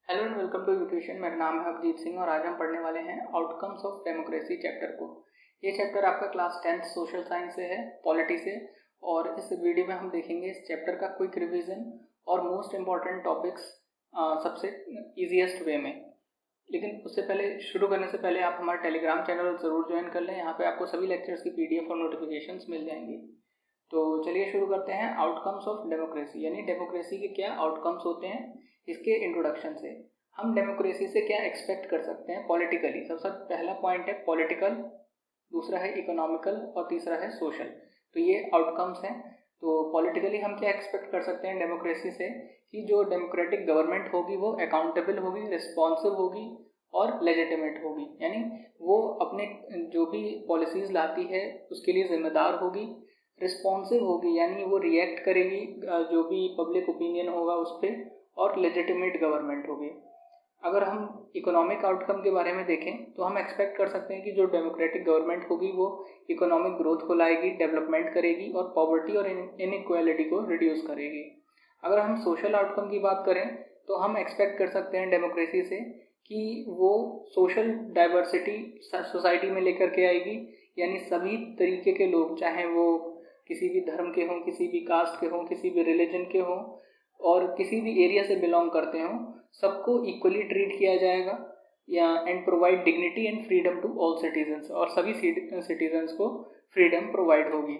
Hello and welcome to education. मेरा नाम है अभिजीत सिंह और आज हम पढ़ने वाले हैं आउटकम्स ऑफ डेमोक्रेसी चैप्टर को। ये चैप्टर आपका क्लास 10th सोशल साइंस से है, पॉलिटी से। और इस वीडियो में हम देखेंगे इस चैप्टर का क्विक रिवीजन और मोस्ट इम्पॉर्टेंट टॉपिक्स सबसे ईजीएस्ट वे में। लेकिन उससे पहले, शुरू करने से पहले आप हमारा टेलीग्राम चैनल ज़रूर ज्वाइन कर लें। यहाँ पे आपको सभी लेक्चर्स की PDF और नोटिफिकेशंस मिल जाएंगी। तो चलिए शुरू करते हैं आउटकम्स ऑफ डेमोक्रेसी, यानी डेमोक्रेसी के क्या आउटकम्स होते हैं। इसके इंट्रोडक्शन से हम डेमोक्रेसी से क्या एक्सपेक्ट कर सकते हैं पॉलिटिकली। सबसे पहला पॉइंट है पॉलिटिकल, दूसरा है इकोनॉमिकल और तीसरा है सोशल। तो ये आउटकम्स हैं। तो पॉलिटिकली हम क्या एक्सपेक्ट कर सकते हैं डेमोक्रेसी से कि जो डेमोक्रेटिक गवर्नमेंट होगी वो अकाउंटेबल होगी, रिस्पॉन्सिव होगी और लेजिटिमेट होगी। यानी वो अपने जो भी पॉलिसीज़ लाती है उसके लिए जिम्मेदार होगी, रिस्पॉन्सिव होगी यानी वो रिएक्ट करेगी जो भी पब्लिक ओपिनियन होगा उस पर, और लेजिटिमेट गवर्नमेंट होगी। अगर हम इकोनॉमिक आउटकम के बारे में देखें तो हम एक्सपेक्ट कर सकते हैं कि जो डेमोक्रेटिक गवर्नमेंट होगी वो इकोनॉमिक ग्रोथ को लाएगी, डेवलपमेंट करेगी और पॉवर्टी और इनइक्वालिटी को रिड्यूस करेगी। अगर हम सोशल आउटकम की बात करें तो हम एक्सपेक्ट कर सकते हैं डेमोक्रेसी से कि वो सोशल डाइवर्सिटी सोसाइटी में लेकर के आएगी, यानी सभी तरीके के लोग, चाहे वो किसी भी धर्म के हों, किसी भी कास्ट के हों, किसी भी रिलीजन के हों और किसी भी एरिया से बिलोंग करते हों, सबको इक्वली ट्रीट किया जाएगा and provide dignity and freedom to all citizens, और सभी सिटीजन्स को फ्रीडम प्रोवाइड होगी।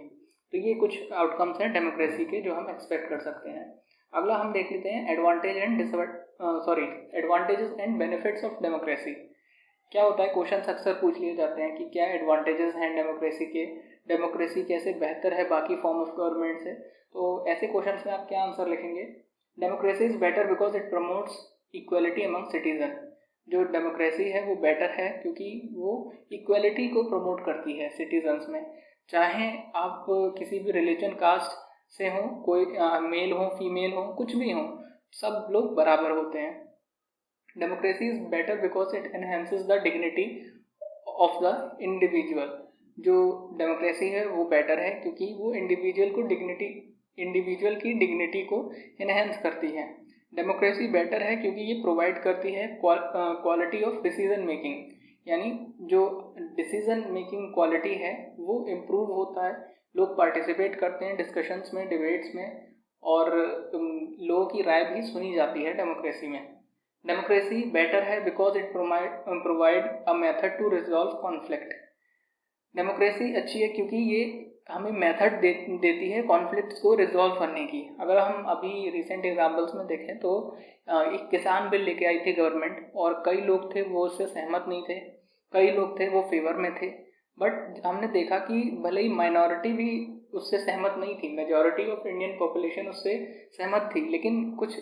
तो ये कुछ आउटकम्स हैं डेमोक्रेसी के जो हम एक्सपेक्ट कर सकते हैं। अगला हम देख लेते हैं advantages and benefits of democracy. क्या होता है, क्वेश्चन अक्सर पूछ लिए जाते हैं कि क्या एडवांटेजेस हैं डेमोक्रेसी के, डेमोक्रेसी कैसे बेहतर है बाकी फॉर्म ऑफ गवर्नमेंट से। तो ऐसे क्वेश्चंस में आप क्या आंसर लिखेंगे? Democracy is better because it promotes equality among citizen. जो डेमोक्रेसी है वो बेटर है क्योंकि वो इक्वलिटी को प्रमोट करती है सिटीजन्स में। चाहे आप किसी भी रिलीजन, कास्ट से हों, कोई मेल हो, फीमेल हो, कुछ भी हो, सब लोग बराबर होते हैं। Democracy is better because it enhances the dignity of the individual. जो डेमोक्रेसी है वो बेटर है क्योंकि वो इंडिविजुअल की डिग्निटी को इनहेंस करती है। डेमोक्रेसी बेटर है क्योंकि ये प्रोवाइड करती है क्वालिटी ऑफ डिसीजन मेकिंग, यानी जो डिसीजन मेकिंग क्वालिटी है वो इम्प्रूव होता है। लोग पार्टिसिपेट करते हैं डिस्कशंस में, डिबेट्स में, और लोगों की राय भी सुनी जाती है डेमोक्रेसी में। डेमोक्रेसी बेटर है because it provide a method to resolve conflict. Democracy अच्छी है क्योंकि ये हमें मेथड देती है कॉन्फ्लिक्ट्स को रिजॉल्व करने की। अगर हम अभी रिसेंट एग्जांपल्स में देखें तो एक किसान बिल लेके आई थी गवर्नमेंट और कई लोग थे वो उससे सहमत नहीं थे, कई लोग थे वो फेवर में थे। बट हमने देखा कि भले ही माइनॉरिटी भी उससे सहमत नहीं थी, मेजॉरिटी ऑफ इंडियन पॉपुलेशन उससे सहमत थी, लेकिन कुछ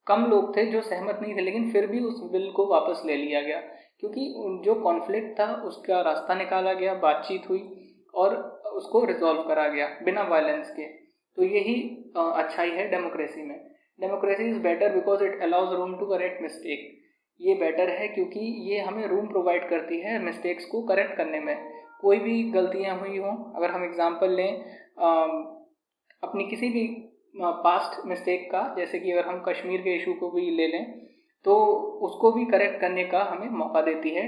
कम लोग थे जो सहमत नहीं थे, लेकिन फिर भी उस बिल को वापस ले लिया गया क्योंकि जो कॉन्फ्लिक्ट था उसका रास्ता निकाला गया, बातचीत हुई और उसको रिजॉल्व करा गया बिना वायलेंस के। तो यही अच्छाई है डेमोक्रेसी में। Democracy is better because it allows room to correct mistake. ये बेटर है क्योंकि ये हमें रूम प्रोवाइड करती है मिस्टेक्स को करेक्ट करने में। कोई भी गलतियाँ हुई हों, अगर हम एग्जांपल लें अपनी किसी भी पास्ट मिस्टेक का, जैसे कि अगर हम कश्मीर के इशू को भी ले लें तो उसको भी करेक्ट करने का हमें मौका देती है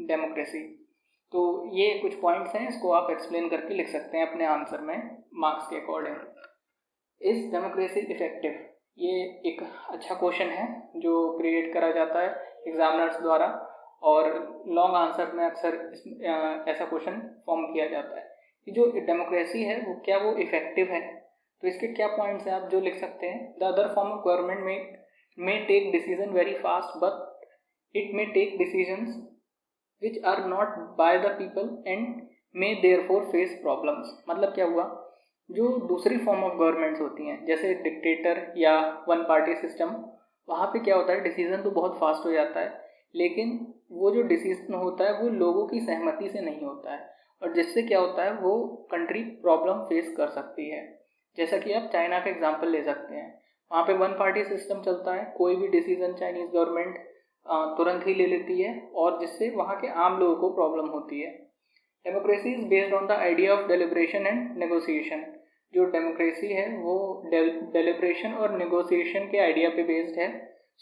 डेमोक्रेसी। तो ये कुछ पॉइंट्स हैं, इसको आप एक्सप्लेन करके लिख सकते हैं अपने आंसर में मार्क्स के अकॉर्डिंग। Is democracy effective? ये एक अच्छा क्वेश्चन है जो क्रिएट करा जाता है एग्जामिनर्स द्वारा, और लॉन्ग आंसर में अक्सर ऐसा क्वेश्चन फॉर्म किया जाता है कि जो डेमोक्रेसी है वो क्या वो इफेक्टिव है। तो इसके क्या पॉइंट्स हैं आप जो लिख सकते हैं? The other form of government may take decision very fast but it may take decisions which are not by the people and may therefore face problems। मतलब क्या हुआ, जो दूसरी फॉर्म ऑफ गवर्नमेंट्स होती हैं जैसे डिक्टेटर या वन पार्टी सिस्टम, वहाँ पे क्या होता है, डिसीजन तो बहुत फास्ट हो जाता है लेकिन वो जो डिसीजन होता है वो लोगों की सहमति से नहीं होता है, और जिससे क्या होता है वो कंट्री प्रॉब्लम फेस कर सकती है। जैसा कि आप चाइना का एग्जाम्पल ले सकते हैं, वहाँ पे वन पार्टी सिस्टम चलता है, कोई भी डिसीजन चाइनीज़ गवर्नमेंट तुरंत ही ले लेती है और जिससे वहाँ के आम लोगों को प्रॉब्लम होती है। Democracy is based on the idea of deliberation and negotiation. जो डेमोक्रेसी है वो डेलिब्रेशन और नेगोशिएशन के आइडिया पे बेस्ड है।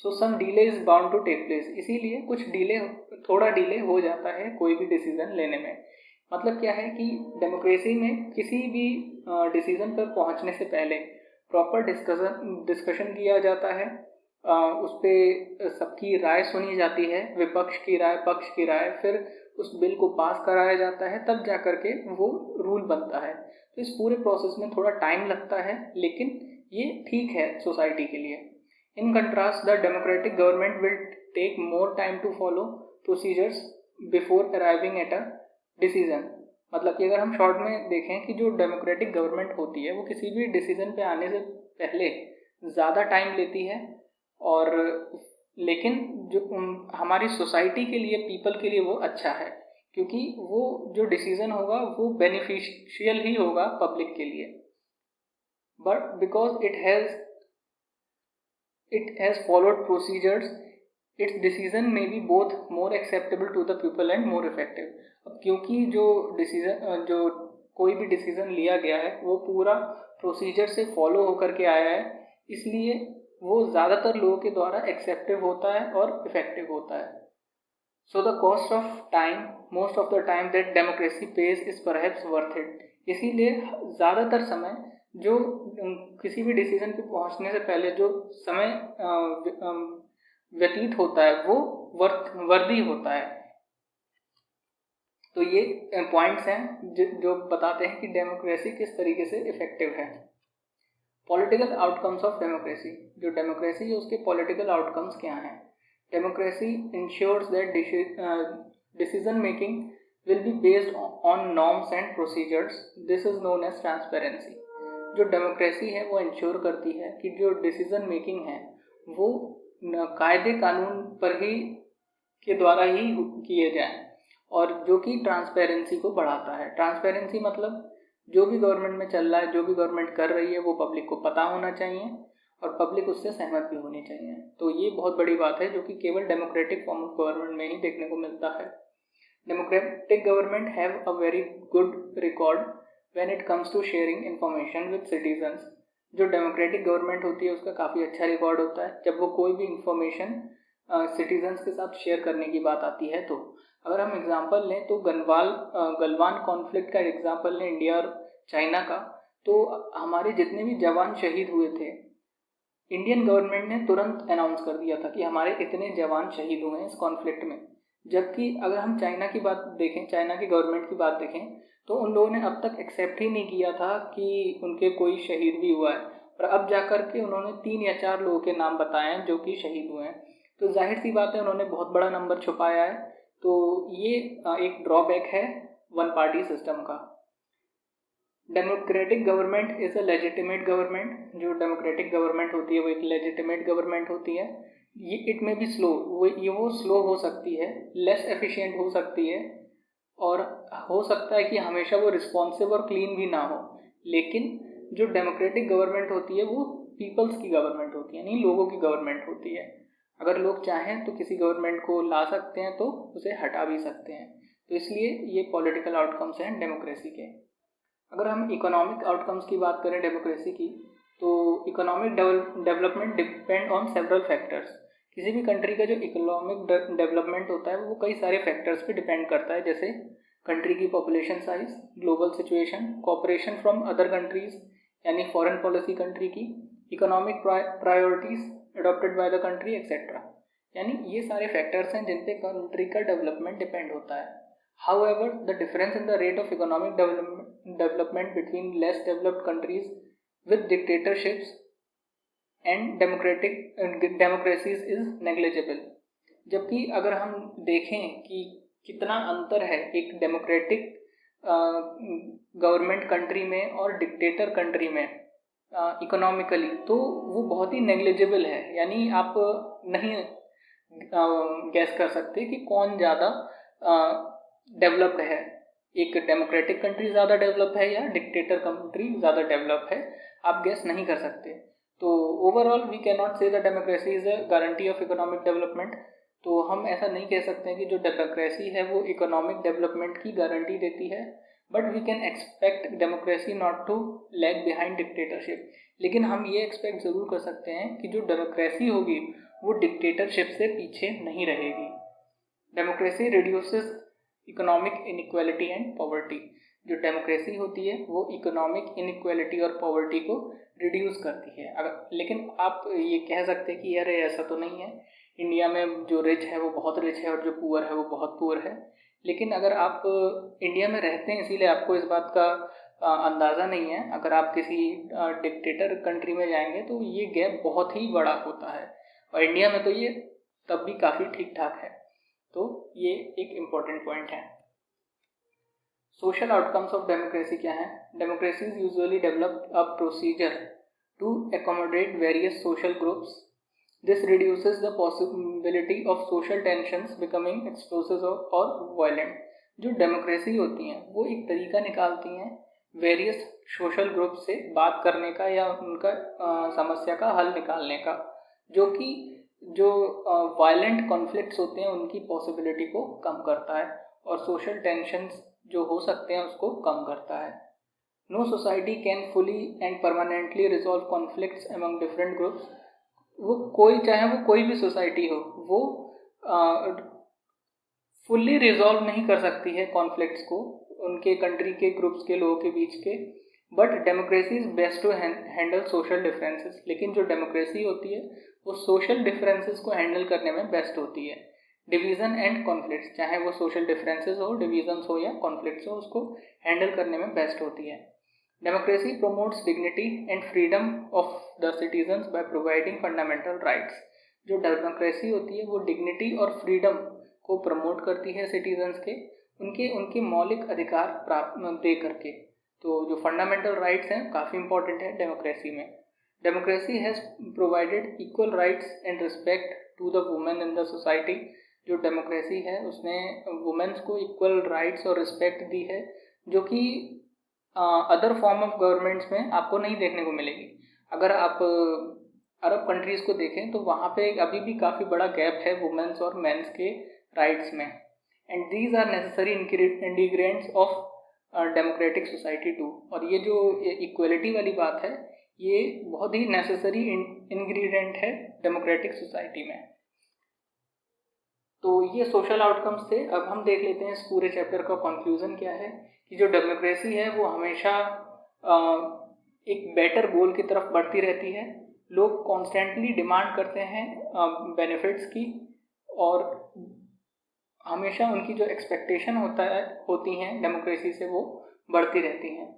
So some delay is bound to take place, इसीलिए थोड़ा डिले हो जाता है कोई भी डिसीजन लेने में। मतलब क्या है कि डेमोक्रेसी में किसी भी डिसीजन पर पहुंचने से पहले प्रॉपर डिस्कशन किया जाता है, उस पर सबकी राय सुनी जाती है, विपक्ष की राय, पक्ष की राय, फिर उस बिल को पास कराया जाता है, तब जा करके वो रूल बनता है। तो इस पूरे प्रोसेस में थोड़ा टाइम लगता है, लेकिन ये ठीक है सोसाइटी के लिए। In contrast the democratic government will take more time to follow procedures before arriving at a decision. मतलब कि अगर हम शॉर्ट में देखें कि जो डेमोक्रेटिक गवर्नमेंट होती है वो किसी भी डिसीजन पे आने से पहले ज़्यादा टाइम लेती है, और लेकिन जो हमारी सोसाइटी के लिए, पीपल के लिए वो अच्छा है, क्योंकि वो जो डिसीजन होगा वो बेनिफिशियल ही होगा पब्लिक के लिए। But because it has followed procedures, its decision may be both more acceptable to the people and more effective। अब क्योंकि जो कोई भी डिसीजन लिया गया है वो पूरा प्रोसीजर से फॉलो होकर के आया है, इसलिए वो ज़्यादातर लोगों के द्वारा एक्सेप्टिव होता है और इफेक्टिव होता है। So the cost of time most of the time that democracy page is perhaps worth it. इसीलिए ज़्यादातर समय जो किसी भी डिसीजन पे पहुंचने से पहले जो समय व्यतीत होता है वो वर्दी होता है। तो ये पॉइंट्स हैं जो बताते हैं कि डेमोक्रेसी किस तरीके से इफेक्टिव है। पॉलिटिकल आउटकम्स ऑफ डेमोक्रेसी, जो डेमोक्रेसी है उसके पॉलिटिकल आउटकम्स क्या हैं। Democracy ensures that decision making will be based on norms and procedures, this is known as transparency. जो डेमोक्रेसी है वो इंश्योर करती है कि जो डिसीजन मेकिंग है वो कायदे कानून पर ही के द्वारा ही किए जाएं, और जो कि ट्रांसपेरेंसी को बढ़ाता है। ट्रांसपेरेंसी मतलब जो भी गवर्नमेंट में चल रहा है, जो भी गवर्नमेंट कर रही है वो पब्लिक को पता होना चाहिए और पब्लिक उससे सहमत भी होनी चाहिए। तो ये बहुत बड़ी बात है जो कि केवल डेमोक्रेटिक फॉर्म ऑफ गवर्नमेंट में ही देखने को मिलता है। Democratic government have a very good record when it comes to sharing information with citizens. जो डेमोक्रेटिक गवर्नमेंट होती है उसका काफ़ी अच्छा रिकॉर्ड होता है जब वो कोई भी इंफॉर्मेशन सिटीजन्स के साथ शेयर करने की बात आती है। तो अगर हम एग्जांपल लें तो गलवान कॉन्फ्लिक्ट का एग्जांपल लें इंडिया और चाइना का, तो हमारे जितने भी जवान शहीद हुए थे, इंडियन गवर्नमेंट ने तुरंत अनाउंस कर दिया था कि हमारे इतने जवान शहीद हुए हैं इस कॉन्फ्लिक्ट में। जबकि अगर हम चाइना की बात देखें, चाइना की गवर्नमेंट की बात देखें, तो उन लोगों ने अब तक एक्सेप्ट ही नहीं किया था कि उनके कोई शहीद भी हुआ है, और अब जाकर के उन्होंने 3 या 4 लोगों के नाम बताए हैं जो कि शहीद हुए हैं। तो जाहिर सी बात है उन्होंने बहुत बड़ा नंबर छुपाया है। तो ये एक ड्रॉबैक है वन पार्टी सिस्टम का। Democratic government is a legitimate government. जो डेमोक्रेटिक गवर्नमेंट होती है वो एक लेजिटिमेट गवर्नमेंट होती है। ये इट में भी स्लो, वो स्लो हो सकती है, लेस एफिशिएंट हो सकती है, और हो सकता है कि हमेशा वो रिस्पॉन्सिव और क्लीन भी ना हो। लेकिन जो डेमोक्रेटिक गवर्नमेंट होती है वो पीपल्स की गवर्नमेंट होती है, यानी लोगों की गवर्नमेंट होती है। अगर लोग चाहें तो किसी गवर्नमेंट को ला सकते हैं, तो उसे हटा भी सकते हैं। तो इसलिए ये पॉलिटिकल आउटकम्स हैं डेमोक्रेसी के। अगर हम इकोनॉमिक आउटकम्स की बात करें डेमोक्रेसी की, तो economic development depend on several factors. किसी भी कंट्री का जो इकोनॉमिक डेवलपमेंट होता है वो कई सारे फैक्टर्स पे डिपेंड करता है, जैसे कंट्री की population size, global situation, cooperation from other countries यानी फॉरेन पॉलिसी कंट्री की, economic priorities adopted by the country etcetera. यानी ये सारे फैक्टर्स हैं जिन पे कंट्री का डेवलपमेंट डिपेंड होता है। However, the difference in the rate of economic development between less developed countries with dictatorships and democracies is negligible। जबकि अगर हम देखें कि कितना अंतर है एक डेमोक्रेटिक गवर्नमेंट कंट्री में और डिक्टेटर कंट्री में इकोनॉमिकली, तो वो बहुत ही नेग्लिजिबल है। यानी आप नहीं गैस कर सकते कि कौन ज़्यादा डेवलप्ड है, एक डेमोक्रेटिक कंट्री ज़्यादा डेवलप है या डिक्टेटर कंट्री ज़्यादा डेवलप है, आप गेस नहीं कर सकते। तो ओवरऑल वी कैन नॉट से the democracy is a guarantee of economic development. तो हम ऐसा नहीं कह सकते हैं कि जो डेमोक्रेसी है वो इकोनॉमिक डेवलपमेंट की गारंटी देती है, but we can expect democracy not to lag behind dictatorship. लेकिन हम ये एक्सपेक्ट ज़रूर कर सकते हैं कि जो डेमोक्रेसी होगी वो डिक्टेटरशिप से पीछे नहीं रहेगी। Democracy reduces economic inequality and poverty. जो डेमोक्रेसी होती है वो इकोनॉमिक इनइक्वालिटी और पॉवर्टी को रिड्यूस करती है। अगर लेकिन आप ये कह सकते हैं कि अरे ऐसा तो नहीं है, इंडिया में जो रिच है वो बहुत रिच है और जो पुअर है वो बहुत पुअर है। लेकिन अगर आप इंडिया में रहते हैं इसीलिए आपको इस बात का अंदाज़ा नहीं है। अगर आप किसी डिक्टेटर कंट्री में जाएंगे तो ये गैप बहुत ही बड़ा होता है, और इंडिया में तो ये तब भी काफ़ी ठीक ठाक है। तो ये एक इम्पॉर्टेंट पॉइंट है। सोशल आउटकम्स ऑफ डेमोक्रेसी क्या है? Democracies usually develop a procedure to accommodate various social groups. This reduces the possibility of social tensions becoming explosive और वायलेंट। जो डेमोक्रेसी होती हैं वो एक तरीका निकालती हैं वेरियस सोशल ग्रुप से बात करने का या उनका समस्या का हल निकालने का, जो कि जो वायलेंट कॉन्फ्लिक्ट्स होते हैं उनकी पॉसिबिलिटी को कम करता है और सोशल टेंशंस जो हो सकते हैं उसको कम करता है। No society can fully and permanently resolve conflicts among different groups. वो कोई, चाहे वो कोई भी सोसाइटी हो, वो फुल्ली रिजॉल्व नहीं कर सकती है कॉन्फ्लिक्ट्स को उनके कंट्री के ग्रुप्स के लोगों के बीच के। But democracy is best to handle social differences. लेकिन जो डेमोक्रेसी होती है वो सोशल डिफरेंसेस को हैंडल करने में बेस्ट होती है। डिवीज़न एंड कॉन्फ्लिक्ट्स, चाहे वो सोशल डिफरेंसेस हो, डिवीजन्स हो या कॉन्फ्लिक्ट्स हो, उसको हैंडल करने में बेस्ट होती है। Democracy promotes dignity and freedom of the citizens by providing fundamental rights. जो डेमोक्रेसी होती है वो डिग्निटी और फ्रीडम को प्रमोट करती है सिटीजन्स के, उनके मौलिक अधिकार प्राप्त दे करके। तो जो फंडामेंटल राइट्स हैं काफ़ी इंपॉर्टेंट है डेमोक्रेसी में। Democracy has provided equal rights and respect to the women in the society. जो डेमोक्रेसी है उसने वुमेन्स को इक्वल राइट्स और रिस्पेक्ट दी है, जो कि अदर फॉर्म ऑफ गवर्नमेंट्स में आपको नहीं देखने को मिलेगी। अगर आप अरब कंट्रीज़ को देखें तो वहाँ पे अभी भी काफ़ी बड़ा गैप है वुमेन्स और मेंस के राइट्स में। And these are necessary ingredients of democratic society too. और ये जो इक्वलिटी वाली बात है ये बहुत ही नेसेसरी इंग्रेडिएंट है डेमोक्रेटिक सोसाइटी में। तो ये सोशल आउटकम्स थे। अब हम देख लेते हैं इस पूरे चैप्टर का कंक्लूजन क्या है, कि जो डेमोक्रेसी है वो हमेशा एक बेटर गोल की तरफ बढ़ती रहती है। लोग कॉन्स्टेंटली डिमांड करते हैं बेनिफिट्स की, और हमेशा उनकी जो एक्सपेक्टेशन होती हैं डेमोक्रेसी से वो बढ़ती रहती हैं।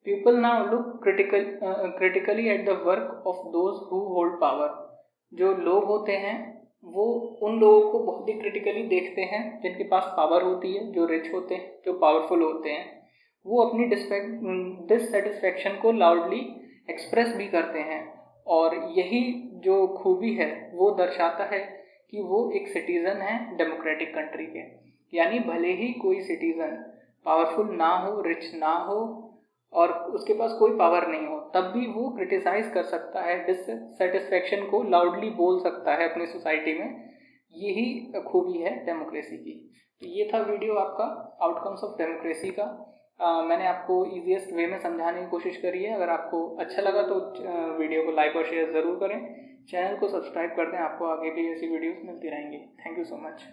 People now look critically at the work of those who hold power. जो लोग होते हैं वो उन लोगों को बहुत ही क्रिटिकली देखते हैं जिनके पास पावर होती है, जो रिच होते हैं, जो पावरफुल होते हैं। वो अपनी डिससेटिस्फैक्शन को लाउडली एक्सप्रेस भी करते हैं, और यही जो खूबी है वो दर्शाता है कि वो एक सिटीज़न है डेमोक्रेटिक कंट्री के। यानी भले ही कोई सिटीज़न पावरफुल ना हो, रिच ना हो और उसके पास कोई पावर नहीं हो, तब भी वो क्रिटिसाइज़ कर सकता है, डिससेटिस्फैक्शन को लाउडली बोल सकता है अपनी सोसाइटी में। यही खूबी है डेमोक्रेसी की। तो ये था वीडियो आपका आउटकम्स ऑफ डेमोक्रेसी का। मैंने आपको ईजीएस्ट वे में समझाने की कोशिश करी है। अगर आपको अच्छा लगा तो वीडियो को लाइक और शेयर ज़रूर करें। चैनल को सब्सक्राइब कर दें, आपको आगे भी ऐसी वीडियोस मिलती रहेंगी। Thank you so much.